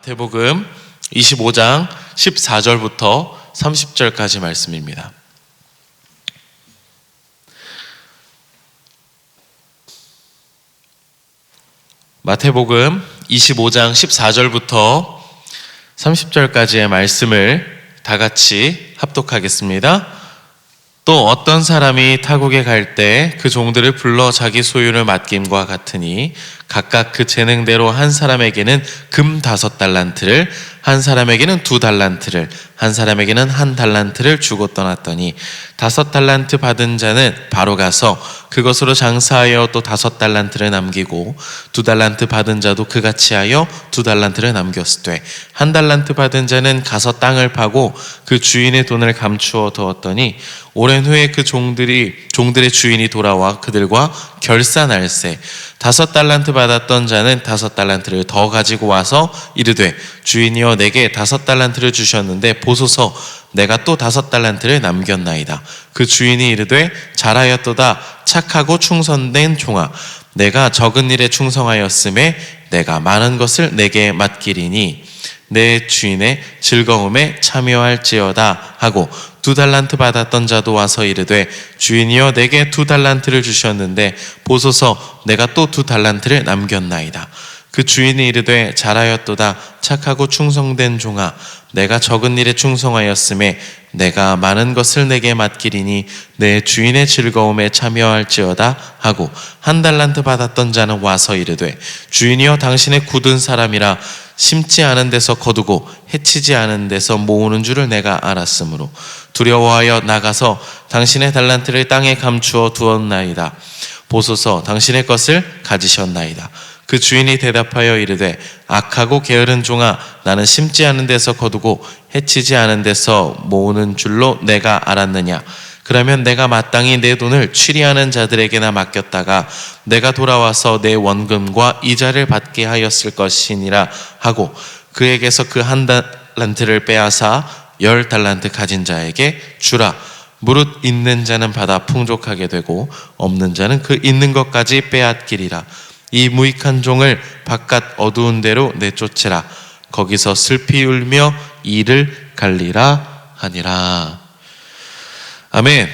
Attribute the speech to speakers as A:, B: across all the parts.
A: 마태복음 25장 14절부터 30절까지 말씀입니다. 마태복음 25장 14절부터 30절까지의 말씀을 다 같이 합독하겠습니다. 또 어떤 사람이 타국에 갈 때 그 종들을 불러 자기 소유를 맡김과 같으니 각각 그 재능대로 한 사람에게는 금 5달란트를, 한 사람에게는 2달란트를, 한 사람에게는 1달란트를 주고 떠났더니 5달란트 받은 자는 바로 가서 그것으로 장사하여 또 5달란트를 남기고 2달란트 받은 자도 그같이 하여 2달란트를 남겼으되 1달란트 받은 자는 가서 땅을 파고 그 주인의 돈을 감추어 두었더니 오랜 후에 그 종들의 주인이 돌아와 그들과 결산할세 5달란트 받았던 자는 5달란트를 더 가지고 와서 이르되 주인이여 내게 5달란트를 주셨는데 보소서 내가 또 5달란트를 남겼나이다. 그 주인이 이르되 잘하였도다 착하고 충성된 종아 내가 적은 일에 충성하였음에 내가 많은 것을 내게 맡기리니 내 주인의 즐거움에 참여할지어다 하고 2달란트 받았던 자도 와서 이르되 주인이여 내게 2달란트를 주셨는데 보소서 내가 또 2달란트를 남겼나이다. 그 주인이 이르되 잘하였도다 착하고 충성된 종아 내가 적은 일에 충성하였음에 내가 많은 것을 내게 맡기리니 내 주인의 즐거움에 참여할지어다 하고 1달란트 받았던 자는 와서 이르되 주인이여 당신의 굳은 사람이라 심지 않은 데서 거두고 해치지 않은 데서 모으는 줄을 내가 알았으므로 두려워하여 나가서 당신의 달란트를 땅에 감추어 두었나이다. 보소서 당신의 것을 가지셨나이다. 그 주인이 대답하여 이르되 악하고 게으른 종아 나는 심지 않은 데서 거두고 해치지 않은 데서 모으는 줄로 내가 알았느냐. 그러면 내가 마땅히 내 돈을 취리하는 자들에게나 맡겼다가 내가 돌아와서 내 원금과 이자를 받게 하였을 것이니라 하고 그에게서 그 1달란트를 빼앗아 10달란트 가진 자에게 주라. 무릇 있는 자는 받아 풍족하게 되고 없는 자는 그 있는 것까지 빼앗기리라. 이 무익한 종을 바깥 어두운 데로 내쫓으라. 거기서 슬피 울며 이를 갈리라 하니라. 아멘.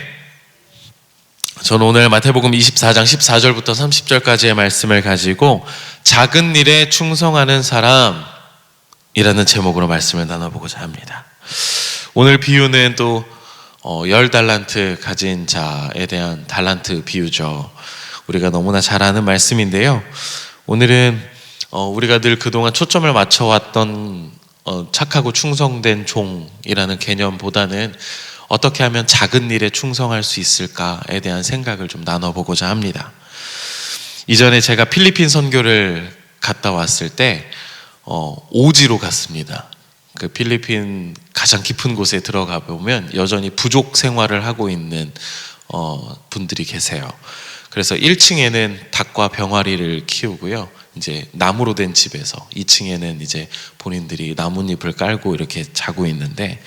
A: 저는 오늘 마태복음 24장 14절부터 30절까지의 말씀을 가지고 작은 일에 충성하는 사람이라는 제목으로 말씀을 나눠보고자 합니다. 오늘 비유는 또 10달란트 가진 자에 대한 달란트 비유죠. 우리가 너무나 잘 아는 말씀인데요. 오늘은 우리가 늘 그동안 초점을 맞춰왔던 착하고 충성된 종이라는 개념보다는 어떻게 하면 작은 일에 충성할 수 있을까에 대한 생각을 좀 나눠보고자 합니다. 이전에 제가 필리핀 선교를 갔다 왔을 때 오지로 갔습니다. 그 필리핀 가장 깊은 곳에 들어가 보면 여전히 부족 생활을 하고 있는 분들이 계세요. 그래서 1층에는 닭과 병아리를 키우고요. 이제 나무로 된 집에서 2층에는 이제 본인들이 나뭇잎을 깔고 이렇게 자고 있는데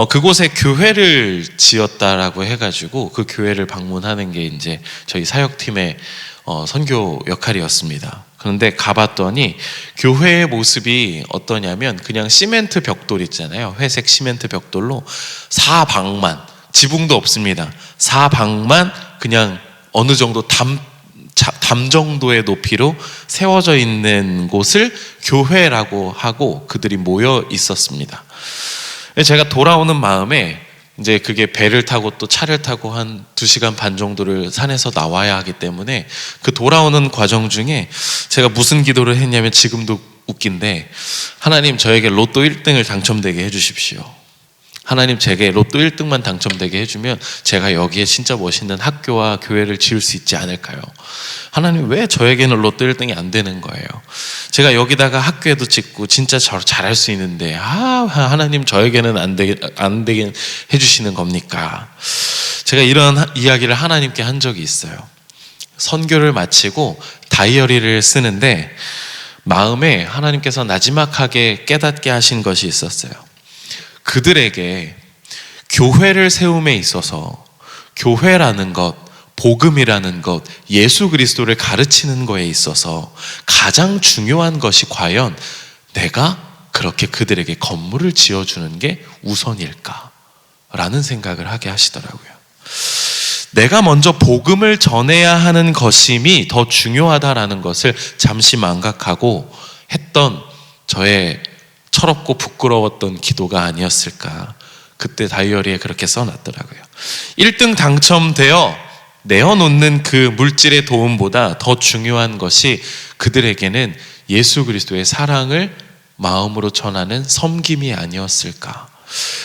A: 그곳에 교회를 지었다라고 해가지고 그 교회를 방문하는 게 이제 저희 사역팀의 선교 역할이었습니다. 그런데 가봤더니 교회의 모습이 어떠냐면 그냥 시멘트 벽돌 있잖아요. 회색 시멘트 벽돌로 사방만 지붕도 없습니다. 사방만 그냥 어느 정도 담 정도의 높이로 세워져 있는 곳을 교회라고 하고 그들이 모여 있었습니다. 제가 돌아오는 마음에 이제 그게 배를 타고 또 차를 타고 한 2시간 반 정도를 산에서 나와야 하기 때문에 그 돌아오는 과정 중에 제가 무슨 기도를 했냐면 지금도 웃긴데 하나님 저에게 로또 1등을 당첨되게 해주십시오. 하나님 제게 로또 1등만 당첨되게 해주면 제가 여기에 진짜 멋있는 학교와 교회를 지을 수 있지 않을까요? 하나님 왜 저에게는 로또 1등이 안 되는 거예요? 제가 여기다가 학교에도 짓고 진짜 잘할 수 있는데 하나님 저에게는 안 되게 해주시는 겁니까? 제가 이런 이야기를 하나님께 한 적이 있어요. 선교를 마치고 다이어리를 쓰는데 마음에 하나님께서 나지막하게 깨닫게 하신 것이 있었어요. 그들에게 교회를 세움에 있어서 교회라는 것, 복음이라는 것, 예수 그리스도를 가르치는 거에 있어서 가장 중요한 것이 과연 내가 그렇게 그들에게 건물을 지어주는 게 우선일까라는 생각을 하게 하시더라고요. 내가 먼저 복음을 전해야 하는 것임이 더 중요하다라는 것을 잠시 망각하고 했던 저의 철없고 부끄러웠던 기도가 아니었을까. 그때 다이어리에 그렇게 써놨더라고요. 1등 당첨되어 내어놓는 그 물질의 도움보다 더 중요한 것이 그들에게는 예수 그리스도의 사랑을 마음으로 전하는 섬김이 아니었을까.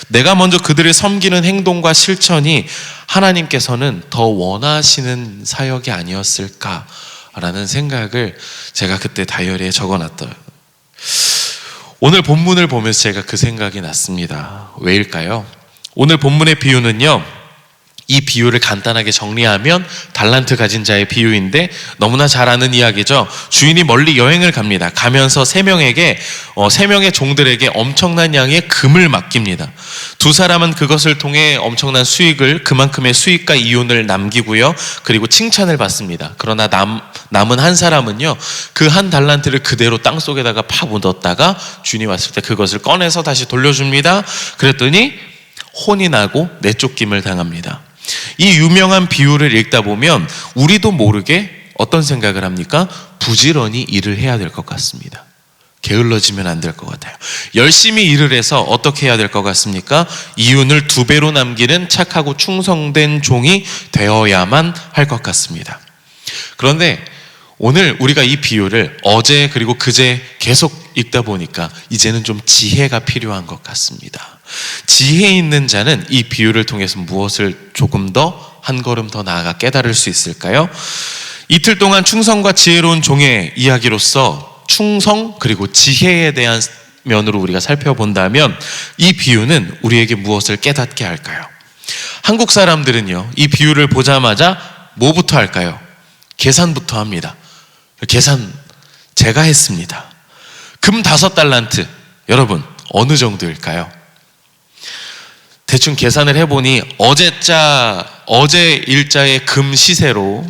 A: 내가 먼저 그들을 섬기는 행동과 실천이 하나님께서는 더 원하시는 사역이 아니었을까라는 생각을 제가 그때 다이어리에 적어놨더라고요. 오늘 본문을 보면서 제가 그 생각이 났습니다. 왜일까요? 오늘 본문의 비유는요, 이 비유를 간단하게 정리하면 달란트 가진 자의 비유인데 너무나 잘 아는 이야기죠. 주인이 멀리 여행을 갑니다. 가면서 세 명의 종들에게 엄청난 양의 금을 맡깁니다. 두 사람은 그것을 통해 엄청난 수익을, 그만큼의 수익과 이윤을 남기고요, 그리고 칭찬을 받습니다. 그러나 남은 한 사람은요, 그 한 달란트를 그대로 땅속에다가 파 묻었다가 주인이 왔을 때 그것을 꺼내서 다시 돌려줍니다. 그랬더니 혼이 나고 내쫓김을 당합니다. 이 유명한 비유를 읽다 보면 우리도 모르게 어떤 생각을 합니까? 부지런히 일을 해야 될 것 같습니다. 게을러지면 안 될 것 같아요. 열심히 일을 해서 어떻게 해야 될 것 같습니까? 이윤을 2배로 남기는 착하고 충성된 종이 되어야만 할 것 같습니다. 그런데 오늘 우리가 이 비유를 어제 그리고 그제 계속 읽다 보니까 이제는 좀 지혜가 필요한 것 같습니다. 지혜 있는 자는 이 비유를 통해서 무엇을 조금 더 한 걸음 더 나아가 깨달을 수 있을까요? 이틀 동안 충성과 지혜로운 종의 이야기로서 충성 그리고 지혜에 대한 면으로 우리가 살펴본다면 이 비유는 우리에게 무엇을 깨닫게 할까요? 한국 사람들은요, 이 비유를 보자마자 뭐부터 할까요? 계산부터 합니다. 계산 제가 했습니다. 금 5달란트, 여러분 어느 정도일까요? 대충 계산을 해보니 어제 일자의 금 시세로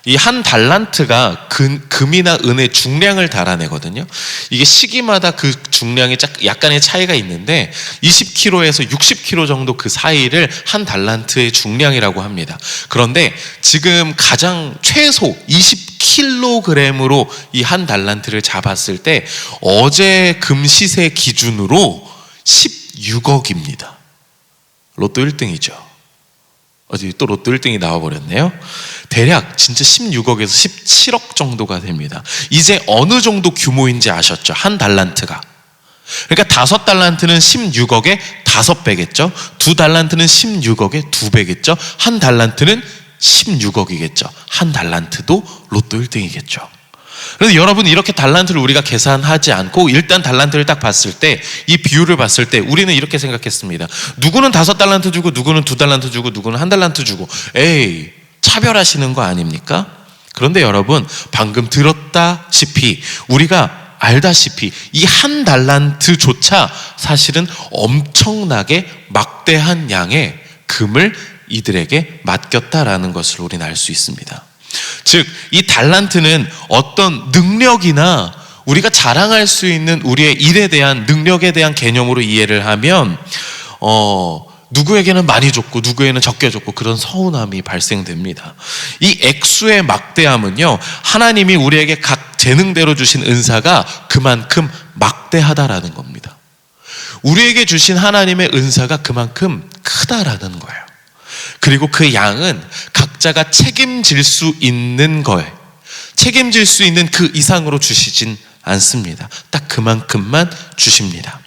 A: 이 한 달란트가 금이나 은의 중량을 달아내거든요. 이게 시기마다 그 중량이 약간의 차이가 있는데 20kg에서 60kg 정도 그 사이를 한 달란트의 중량이라고 합니다. 그런데 지금 가장 최소 20kg으로 이 한 달란트를 잡았을 때 어제 금 시세 기준으로 16억입니다. 로또 1등이죠. 어제 또 로또 1등이 나와버렸네요. 대략 진짜 16억에서 17억 정도가 됩니다. 이제 어느 정도 규모인지 아셨죠? 한 달란트가. 그러니까 5달란트는 16억에 5배겠죠. 2달란트는 16억에 2배겠죠. 한 달란트는 16억이겠죠. 한 달란트도 로또 1등이겠죠. 그래서 여러분, 이렇게 달란트를 우리가 계산하지 않고 일단 달란트를 딱 봤을 때, 이 비율을 봤을 때 우리는 이렇게 생각했습니다. 누구는 5달란트 주고 누구는 2달란트 주고 누구는 1달란트 주고, 에이, 차별하시는 거 아닙니까? 그런데 여러분, 방금 들었다시피 우리가 알다시피 이 1달란트조차 사실은 엄청나게 막대한 양의 금을 이들에게 맡겼다라는 것을 우리는 알 수 있습니다. 즉, 이 달란트는 어떤 능력이나 우리가 자랑할 수 있는 우리의 일에 대한 능력에 대한 개념으로 이해를 하면 누구에게는 많이 줬고 누구에게는 적게 줬고 그런 서운함이 발생됩니다. 이 액수의 막대함은요, 하나님이 우리에게 각 재능대로 주신 은사가 그만큼 막대하다라는 겁니다. 우리에게 주신 하나님의 은사가 그만큼 크다라는 거예요. 그리고 그 양은 각자가 책임질 수 있는 거에, 책임질 수 있는 그 이상으로 주시진 않습니다. 딱 그만큼만 주십니다.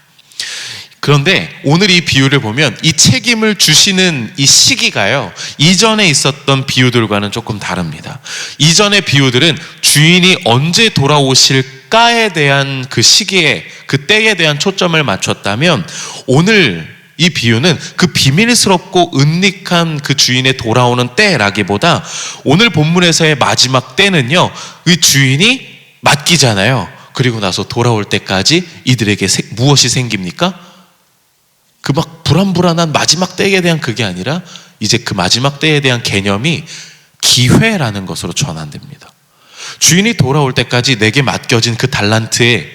A: 그런데 오늘 이 비유를 보면 이 책임을 주시는 이 시기가요, 이전에 있었던 비유들과는 조금 다릅니다. 이전의 비유들은 주인이 언제 돌아오실까에 대한 그 시기에, 그 때에 대한 초점을 맞췄다면, 오늘 이 비유는 그 비밀스럽고 은닉한 그 주인의 돌아오는 때라기보다 오늘 본문에서의 마지막 때는요, 이 주인이 맡기잖아요. 그리고 나서 돌아올 때까지 이들에게 무엇이 생깁니까? 그 막 불안불안한 마지막 때에 대한 그게 아니라 이제 그 마지막 때에 대한 개념이 기회라는 것으로 전환됩니다. 주인이 돌아올 때까지 내게 맡겨진 그 달란트에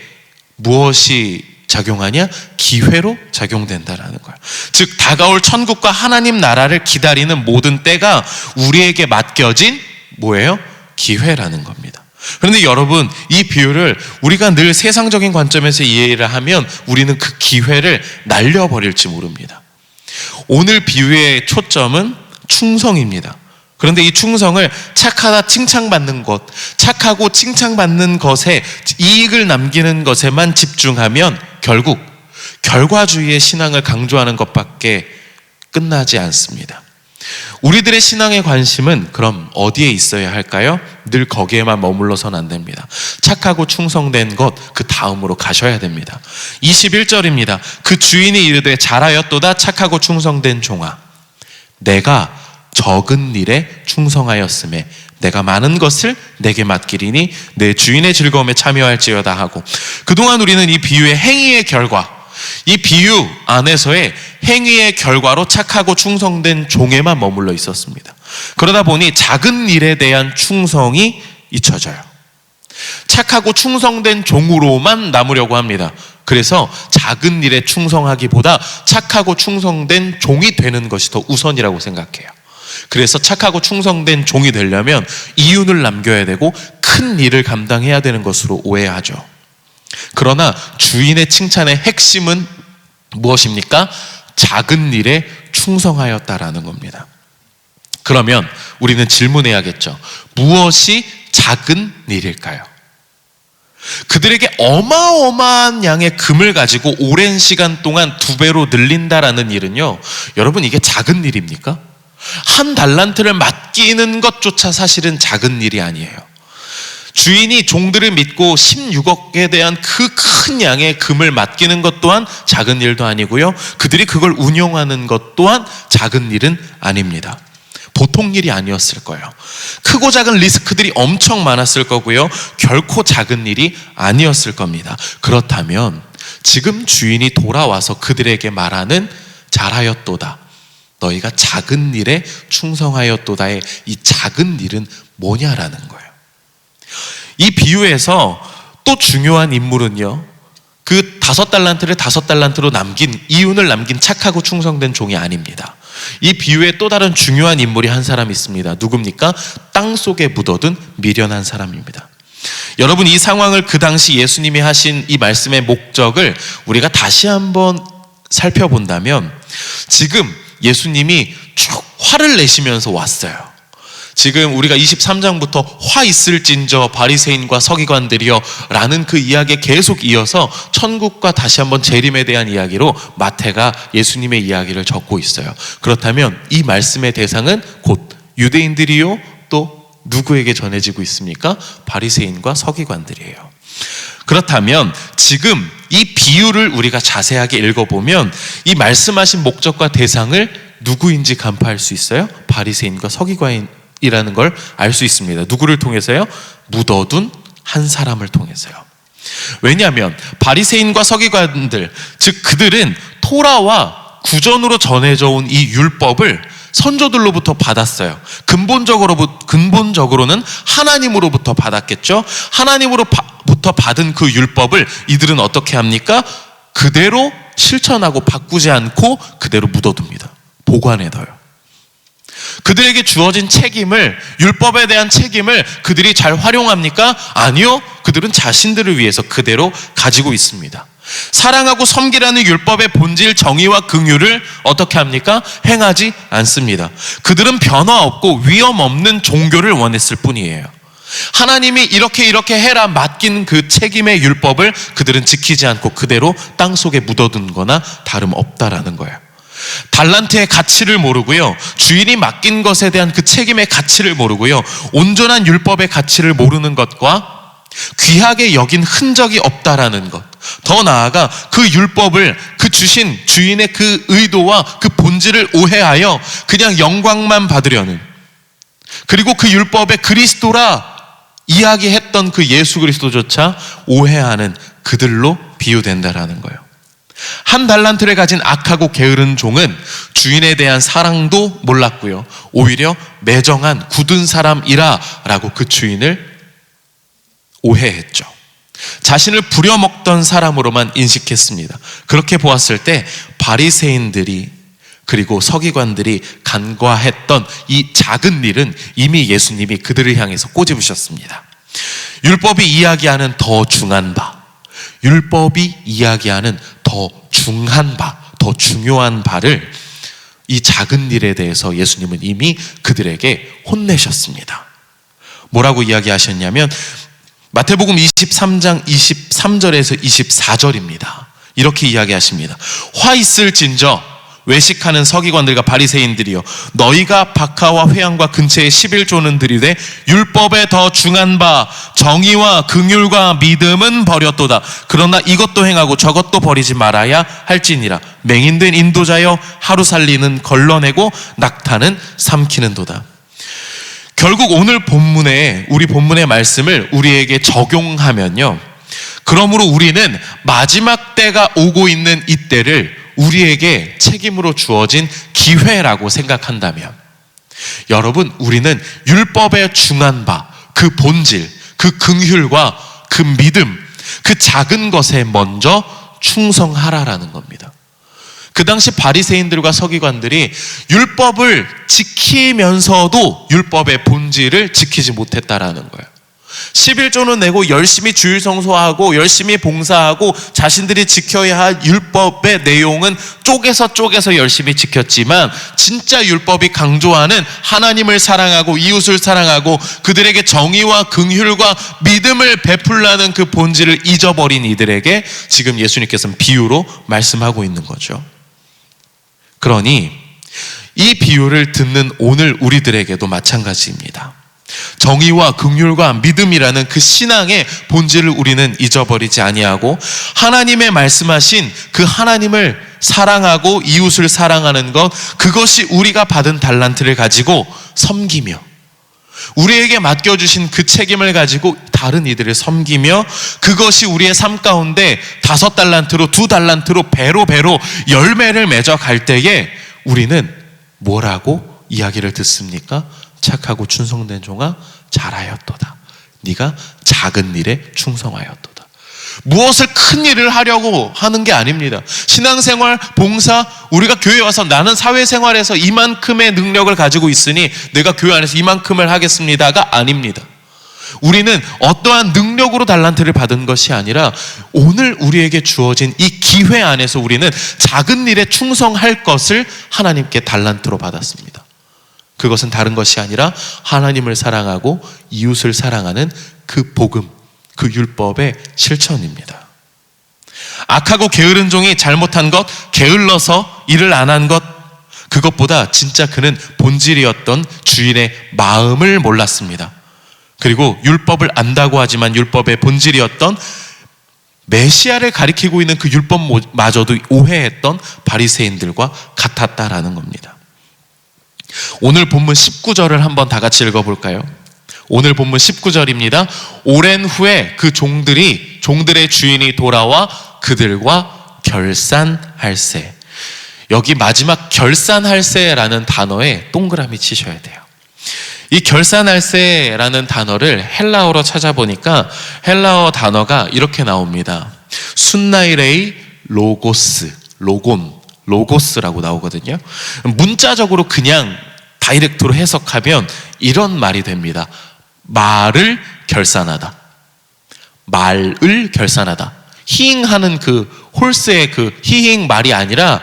A: 무엇이 작용하냐? 기회로 작용된다라는 거예요. 즉 다가올 천국과 하나님 나라를 기다리는 모든 때가 우리에게 맡겨진 뭐예요? 기회라는 겁니다. 그런데 여러분, 이 비유를 우리가 늘 세상적인 관점에서 이해를 하면 우리는 그 기회를 날려버릴지 모릅니다. 오늘 비유의 초점은 충성입니다. 그런데 이 충성을 착하다 칭찬받는 것, 착하고 칭찬받는 것에 이익을 남기는 것에만 집중하면 결국 결과주의의 신앙을 강조하는 것밖에 끝나지 않습니다. 우리들의 신앙의 관심은 그럼 어디에 있어야 할까요? 늘 거기에만 머물러서는 안 됩니다. 착하고 충성된 것, 그 다음으로 가셔야 됩니다. 21절입니다. 그 주인이 이르되 잘하였도다 착하고 충성된 종아, 내가 적은 일에 충성하였음에 내가 많은 것을 내게 맡기리니 내 주인의 즐거움에 참여할지어다 하고, 그동안 우리는 이 비유의 행위의 결과, 이 비유 안에서의 행위의 결과로 착하고 충성된 종에만 머물러 있었습니다. 그러다 보니 작은 일에 대한 충성이 잊혀져요. 착하고 충성된 종으로만 남으려고 합니다. 그래서 작은 일에 충성하기보다 착하고 충성된 종이 되는 것이 더 우선이라고 생각해요. 그래서 착하고 충성된 종이 되려면 이윤을 남겨야 되고 큰 일을 감당해야 되는 것으로 오해하죠. 그러나 주인의 칭찬의 핵심은 무엇입니까? 작은 일에 충성하였다라는 겁니다. 그러면 우리는 질문해야겠죠. 무엇이 작은 일일까요? 그들에게 어마어마한 양의 금을 가지고 오랜 시간 동안 2배로 늘린다라는 일은요, 여러분, 이게 작은 일입니까? 한 달란트를 맡기는 것조차 사실은 작은 일이 아니에요. 주인이 종들을 믿고 16억에 대한 그 큰 양의 금을 맡기는 것 또한 작은 일도 아니고요, 그들이 그걸 운용하는 것 또한 작은 일은 아닙니다. 보통 일이 아니었을 거예요. 크고 작은 리스크들이 엄청 많았을 거고요, 결코 작은 일이 아니었을 겁니다. 그렇다면 지금 주인이 돌아와서 그들에게 말하는 잘하였도다, 너희가 작은 일에 충성하였도다의 이 작은 일은 뭐냐라는 거예요. 이 비유에서 또 중요한 인물은요, 그 5달란트를 5달란트로 남긴, 이윤을 남긴 착하고 충성된 종이 아닙니다. 이 비유에 또 다른 중요한 인물이 한 사람 있습니다. 누굽니까? 땅 속에 묻어둔 미련한 사람입니다. 여러분, 이 상황을 그 당시 예수님이 하신 이 말씀의 목적을 우리가 다시 한번 살펴본다면, 지금 예수님이 쭉 화를 내시면서 왔어요. 지금 우리가 23장부터 화 있을진저 바리새인과 서기관들이여 라는 그 이야기에 계속 이어서 천국과 다시 한번 재림에 대한 이야기로 마태가 예수님의 이야기를 적고 있어요. 그렇다면 이 말씀의 대상은 곧 유대인들이요, 또 누구에게 전해지고 있습니까? 바리새인과 서기관들이에요. 그렇다면 지금 이 비유를 우리가 자세하게 읽어보면 이 말씀하신 목적과 대상을 누구인지 간파할 수 있어요? 바리새인과 서기관이라는 걸 알 수 있습니다. 누구를 통해서요? 묻어둔 한 사람을 통해서요. 왜냐하면 바리새인과 서기관들, 즉 그들은 토라와 구전으로 전해져 온 이 율법을 선조들로부터 받았어요. 근본적으로는 하나님으로부터 받았겠죠. 하나님으로부터 받은 그 율법을 이들은 어떻게 합니까? 그대로 실천하고 바꾸지 않고 그대로 묻어둡니다. 보관해둬요. 그들에게 주어진 책임을, 율법에 대한 책임을 그들이 잘 활용합니까? 아니요. 그들은 자신들을 위해서 그대로 가지고 있습니다. 사랑하고 섬기라는 율법의 본질, 정의와 긍휼을 어떻게 합니까? 행하지 않습니다. 그들은 변화 없고 위험 없는 종교를 원했을 뿐이에요. 하나님이 이렇게 해라 맡긴 그 책임의 율법을 그들은 지키지 않고 그대로 땅속에 묻어둔 거나 다름없다라는 거예요. 달란트의 가치를 모르고요, 주인이 맡긴 것에 대한 그 책임의 가치를 모르고요, 온전한 율법의 가치를 모르는 것과 귀하게 여긴 흔적이 없다라는 것, 더 나아가 그 율법을, 그 주신 주인의 그 의도와 그 본질을 오해하여 그냥 영광만 받으려는, 그리고 그 율법의 그리스도라 이야기했던 그 예수 그리스도조차 오해하는 그들로 비유된다라는 거예요. 한 달란트를 가진 악하고 게으른 종은 주인에 대한 사랑도 몰랐고요, 오히려 매정한 굳은 사람이라 라고 그 주인을 오해했죠. 자신을 부려먹던 사람으로만 인식했습니다. 그렇게 보았을 때 바리새인들이 그리고 서기관들이 간과했던 이 작은 일은 이미 예수님이 그들을 향해서 꼬집으셨습니다. 율법이 이야기하는 더 중한 바, 율법이 이야기하는 더 중한 바, 더 중요한 바를 이 작은 일에 대해서 예수님은 이미 그들에게 혼내셨습니다. 뭐라고 이야기하셨냐면 마태복음 23장 23절에서 24절입니다. 이렇게 이야기하십니다. 화 있을진저 외식하는 서기관들과 바리새인들이여, 너희가 박하와 회향과 근처에 11조는 들이되 율법에 더 중한 바 정의와 긍휼과 믿음은 버렸도다. 그러나 이것도 행하고 저것도 버리지 말아야 할지니라. 맹인된 인도자여, 하루 살리는 걸러내고 낙타는 삼키는도다. 결국 오늘 본문에, 우리 본문의 말씀을 우리에게 적용하면요, 그러므로 우리는 마지막 때가 오고 있는 이때를 우리에게 책임으로 주어진 기회라고 생각한다면, 여러분, 우리는 율법에 중한 바, 그 본질, 그 긍휼과 그 믿음, 그 작은 것에 먼저 충성하라라는 겁니다. 그 당시 바리새인들과 서기관들이 율법을 지키면서도 율법의 본질을 지키지 못했다라는 거예요. 11조는 내고 열심히 주일 성소하고 열심히 봉사하고 자신들이 지켜야 할 율법의 내용은 쪼개서 열심히 지켰지만, 진짜 율법이 강조하는 하나님을 사랑하고 이웃을 사랑하고 그들에게 정의와 긍휼과 믿음을 베풀라는 그 본질을 잊어버린 이들에게 지금 예수님께서는 비유로 말씀하고 있는 거죠. 그러니 이 비유를 듣는 오늘 우리들에게도 마찬가지입니다. 정의와 긍휼과 믿음이라는 그 신앙의 본질을 우리는 잊어버리지 아니하고, 하나님의 말씀하신 그 하나님을 사랑하고 이웃을 사랑하는 것, 그것이 우리가 받은 달란트를 가지고 섬기며, 우리에게 맡겨주신 그 책임을 가지고 다른 이들을 섬기며, 그것이 우리의 삶 가운데 5달란트로 2달란트로 배로 열매를 맺어 갈 때에 우리는 뭐라고 이야기를 듣습니까? 착하고 충성된 종아, 잘하였도다. 네가 작은 일에 충성하였도다. 무엇을 큰 일을 하려고 하는 게 아닙니다. 신앙생활, 봉사, 우리가 교회에 와서 나는 사회생활에서 이만큼의 능력을 가지고 있으니 내가 교회 안에서 이만큼을 하겠습니다가 아닙니다. 우리는 어떠한 능력으로 달란트를 받은 것이 아니라 오늘 우리에게 주어진 이 기회 안에서 우리는 작은 일에 충성할 것을 하나님께 달란트로 받았습니다. 그것은 다른 것이 아니라 하나님을 사랑하고 이웃을 사랑하는 그 복음, 그 율법의 실천입니다. 악하고 게으른 종이 잘못한 것, 게을러서 일을 안 한 것, 그것보다 진짜 그는 본질이었던 주인의 마음을 몰랐습니다. 그리고 율법을 안다고 하지만 율법의 본질이었던 메시아를 가리키고 있는 그 율법마저도 오해했던 바리새인들과 같았다라는 겁니다. 오늘 본문 19절을 한번 다 같이 읽어볼까요? 오늘 본문 19절입니다. 오랜 후에 그 종들의 주인이 돌아와 그들과 결산할세. 여기 마지막 결산할세라는 단어에 동그라미 치셔야 돼요. 이 결산할세라는 단어를 헬라어로 찾아보니까 헬라어 단어가 이렇게 나옵니다. 순나이레이 로고스, 로고스라고 나오거든요. 문자적으로 그냥 다이렉트로 해석하면 이런 말이 됩니다. 말을 결산하다. 말을 결산하다. 히잉하는 그 홀스의 그 히잉 말이 아니라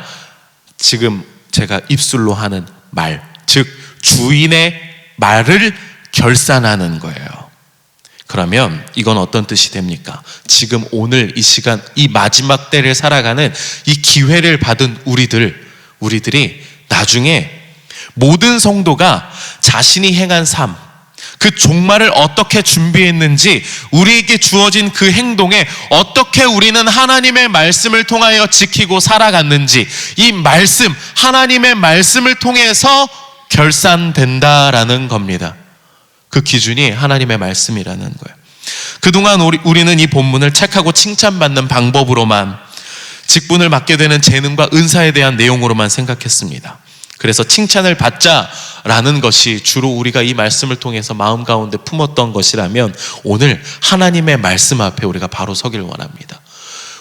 A: 지금 제가 입술로 하는 말, 즉 주인의 말을 결산하는 거예요. 그러면 이건 어떤 뜻이 됩니까? 지금 오늘 이 시간, 이 마지막 때를 살아가는 이 기회를 받은 우리들이 나중에 모든 성도가 자신이 행한 삶, 그 종말을 어떻게 준비했는지, 우리에게 주어진 그 행동에 어떻게 우리는 하나님의 말씀을 통하여 지키고 살아갔는지, 이 말씀, 하나님의 말씀을 통해서 결산된다라는 겁니다. 그 기준이 하나님의 말씀이라는 거예요. 그동안 우리는 이 본문을 책하고 칭찬받는 방법으로만, 직분을 맡게 되는 재능과 은사에 대한 내용으로만 생각했습니다. 그래서 칭찬을 받자라는 것이 주로 우리가 이 말씀을 통해서 마음 가운데 품었던 것이라면 오늘 하나님의 말씀 앞에 우리가 바로 서길 원합니다.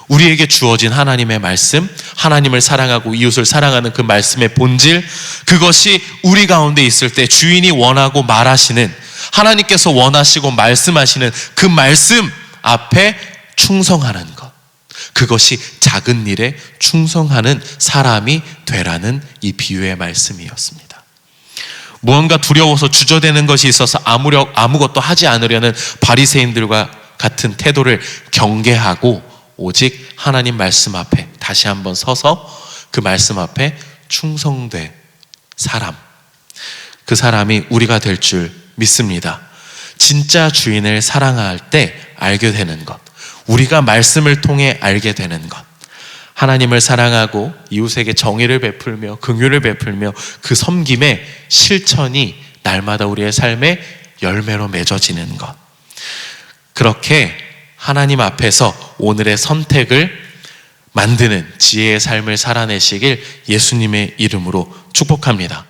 A: 우리에게 주어진 하나님의 말씀, 하나님을 사랑하고 이웃을 사랑하는 그 말씀의 본질, 그것이 우리 가운데 있을 때 주인이 원하고 말하시는, 하나님께서 원하시고 말씀하시는 그 말씀 앞에 충성하는 것, 그것이 작은 일에 충성하는 사람이 되라는 이 비유의 말씀이었습니다. 무언가 두려워서 주저되는 것이 있어서 아무것도 하지 않으려는 바리새인들과 같은 태도를 경계하고 오직 하나님 말씀 앞에 다시 한번 서서 그 말씀 앞에 충성된 사람, 그 사람이 우리가 될 줄 믿습니다. 진짜 주인을 사랑할 때 알게 되는 것, 우리가 말씀을 통해 알게 되는 것, 하나님을 사랑하고 이웃에게 정의를 베풀며 긍휼을 베풀며 그 섬김의 실천이 날마다 우리의 삶의 열매로 맺어지는 것, 그렇게 하나님 앞에서 오늘의 선택을 만드는 지혜의 삶을 살아내시길 예수님의 이름으로 축복합니다.